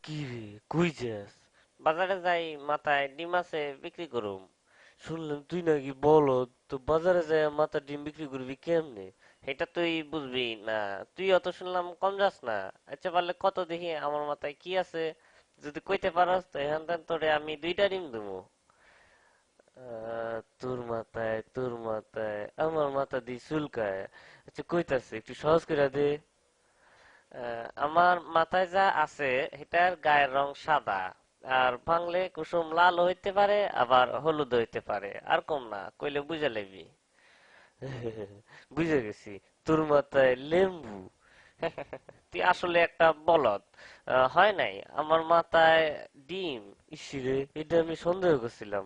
কি রে, কই যাস? বাজারে যাই, মাথায় ডিম আছে, বিক্রি করুম। শুনলাম তুই নাকি বলদ, তো বাজারে যাই মাথার ডিম বিক্রি করবি কেমনে? এটা তুই বুঝবি না। তুই অত শুনলাম কম যাস না। আচ্ছা পারলে কত দেখি আমার মাথায় কি আছে, যদি কইতে পারস তো এখান থেকে তোরে আমি 2টা ডিম দেবো। তোর মাথায় আমার মাথা দিয়ে চুলকায়। আচ্ছা কইতাছে একটু সহজ করে দে। আমার মাথায় যা আছে এটার গায়ের রং সাদা, আর ভাঙলে কুসুম লাল হইতে পারে, আবার হলুদ হইতে পারে, আর কম না কইলে বুঝে লবি। বুঝে গেছি, তোর মাথায় লেম্বু। তুই আসলে একটা বলদ। হয় নাই আমার মাথায় ডিম। ইসিরে, এটা আমি সন্দেহ করছিলাম।